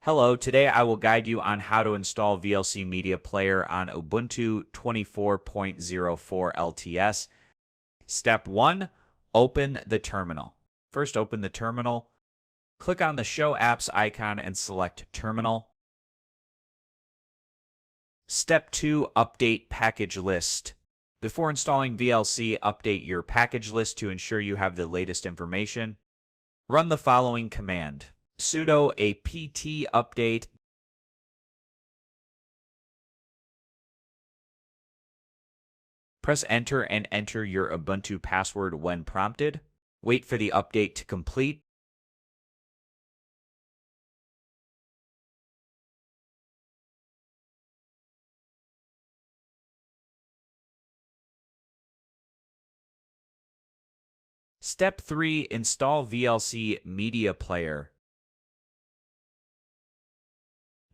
Hello, today I will guide you on how to install VLC Media Player on Ubuntu 24.04 LTS. Step 1, open the terminal. First, open the terminal. Click on the Show Apps icon and select Terminal. Step 2, update package list. Before installing VLC, update your package list to ensure you have the latest information. Run the following command: sudo apt update. Press enter and enter your Ubuntu password when prompted. Wait for the update to complete. Step 3, install VLC Media Player.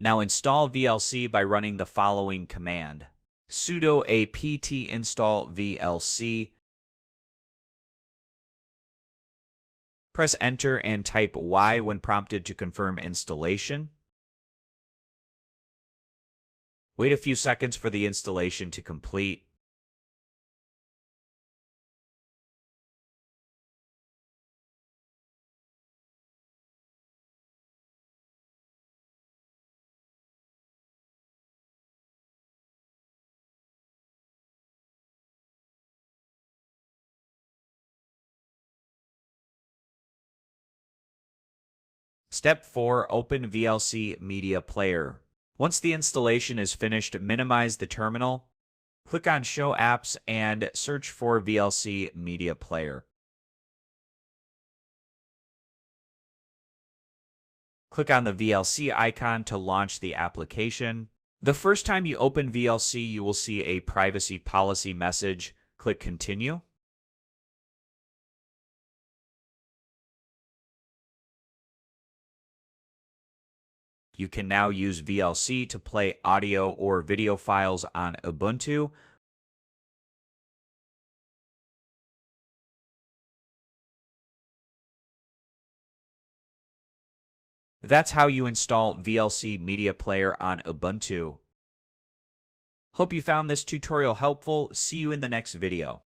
Now install VLC by running the following command: sudo apt install VLC. Press enter and type Y when prompted to confirm installation. Wait a few seconds for the installation to complete. Step 4, open VLC Media Player. Once the installation is finished, minimize the terminal. Click on Show Apps and search for VLC Media Player. Click on the VLC icon to launch the application. The first time you open VLC, you will see a privacy policy message. Click Continue. You can now use VLC to play audio or video files on Ubuntu. That's how you install VLC Media Player on Ubuntu. Hope you found this tutorial helpful. See you in the next video.